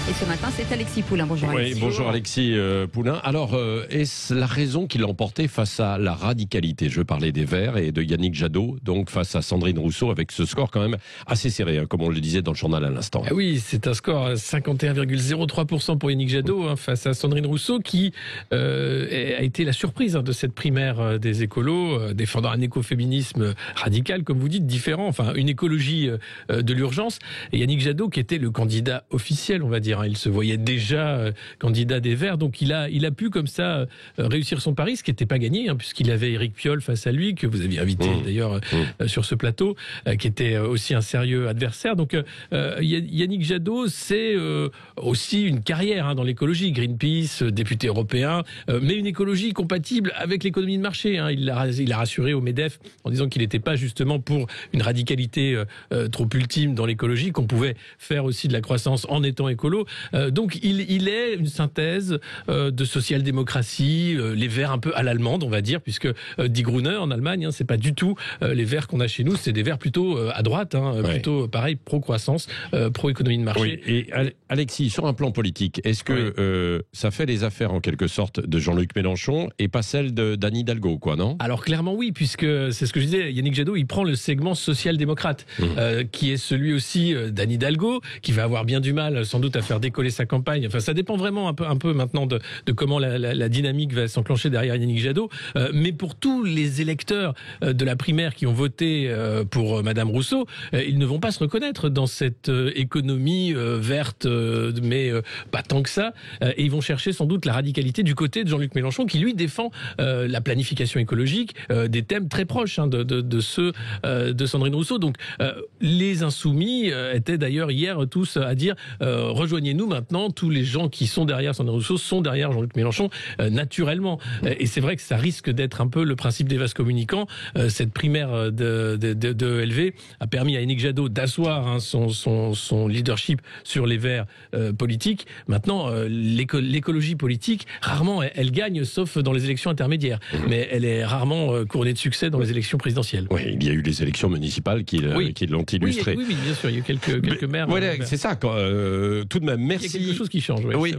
Et ce matin, c'est Alexis Poulain. Bonjour Alexis. Oui, bonjour Alexis Poulain. Alors, est-ce la raison qui l'a emporté face à la radicalité? Je parlais des Verts et de Yannick Jadot, donc face à Sandrine Rousseau, avec ce score quand même assez serré, comme on le disait dans le journal à l'instant. Ah oui, c'est un score 51,03% pour Yannick Jadot face à Sandrine Rousseau, qui a été la surprise de cette primaire des écolos, défendant un écoféminisme radical, comme vous dites, différent, enfin une écologie de l'urgence. Et Yannick Jadot, qui était le candidat officiel, on va dire, il se voyait déjà candidat des Verts, donc il a pu comme ça réussir son pari, ce qui n'était pas gagné, puisqu'il avait Éric Piolle face à lui, que vous aviez invité d'ailleurs sur ce plateau, qui était aussi un sérieux adversaire. Donc Yannick Jadot, c'est aussi une carrière dans l'écologie, Greenpeace, député européen, mais une écologie compatible avec l'économie de marché. Il a rassuré au MEDEF en disant qu'il n'était pas justement pour une radicalité trop ultime dans l'écologie, qu'on pouvait faire aussi de la croissance en étant écolo. Donc il est une synthèse de social-démocratie, les Verts un peu à l'allemande, on va dire, puisque Die Grüne en Allemagne, c'est pas du tout les Verts qu'on a chez nous, c'est des Verts plutôt à droite, plutôt pareil, pro-croissance, pro-économie de marché. Oui. Et Alexis, sur un plan politique, est-ce que ça fait les affaires en quelque sorte de Jean-Luc Mélenchon et pas celles d'Anne Hidalgo, non? Alors clairement oui, puisque c'est ce que je disais, Yannick Jadot, il prend le segment social-démocrate, qui est celui aussi d'Anne Hidalgo, qui va avoir bien du mal sans doute à faire décoller sa campagne. Enfin, ça dépend vraiment un peu maintenant de comment la dynamique va s'enclencher derrière Yannick Jadot. Mais pour tous les électeurs de la primaire qui ont voté pour Madame Rousseau, ils ne vont pas se reconnaître dans cette économie verte, mais pas tant que ça. Et ils vont chercher sans doute la radicalité du côté de Jean-Luc Mélenchon, qui lui défend la planification écologique, des thèmes très proches de ceux de Sandrine Rousseau. Donc les insoumis étaient d'ailleurs hier tous à dire rejoignez-nous maintenant, tous les gens qui sont derrière Sandrine Rousseau sont derrière Jean-Luc Mélenchon naturellement. Et c'est vrai que ça risque d'être un peu le principe des vases communicants. Cette primaire de LV a permis à Yannick Jadot d'asseoir son leadership sur les Verts politiques. Maintenant, l'écologie politique, rarement elle gagne, sauf dans les élections intermédiaires. Mais elle est rarement couronnée de succès dans les élections présidentielles. Oui, il y a eu les élections municipales qui l'ont illustré. Oui, bien sûr, il y a eu quelques maires. Voilà, c'est ça. Tout de même, merci. Il y a quelque chose qui change. Oui.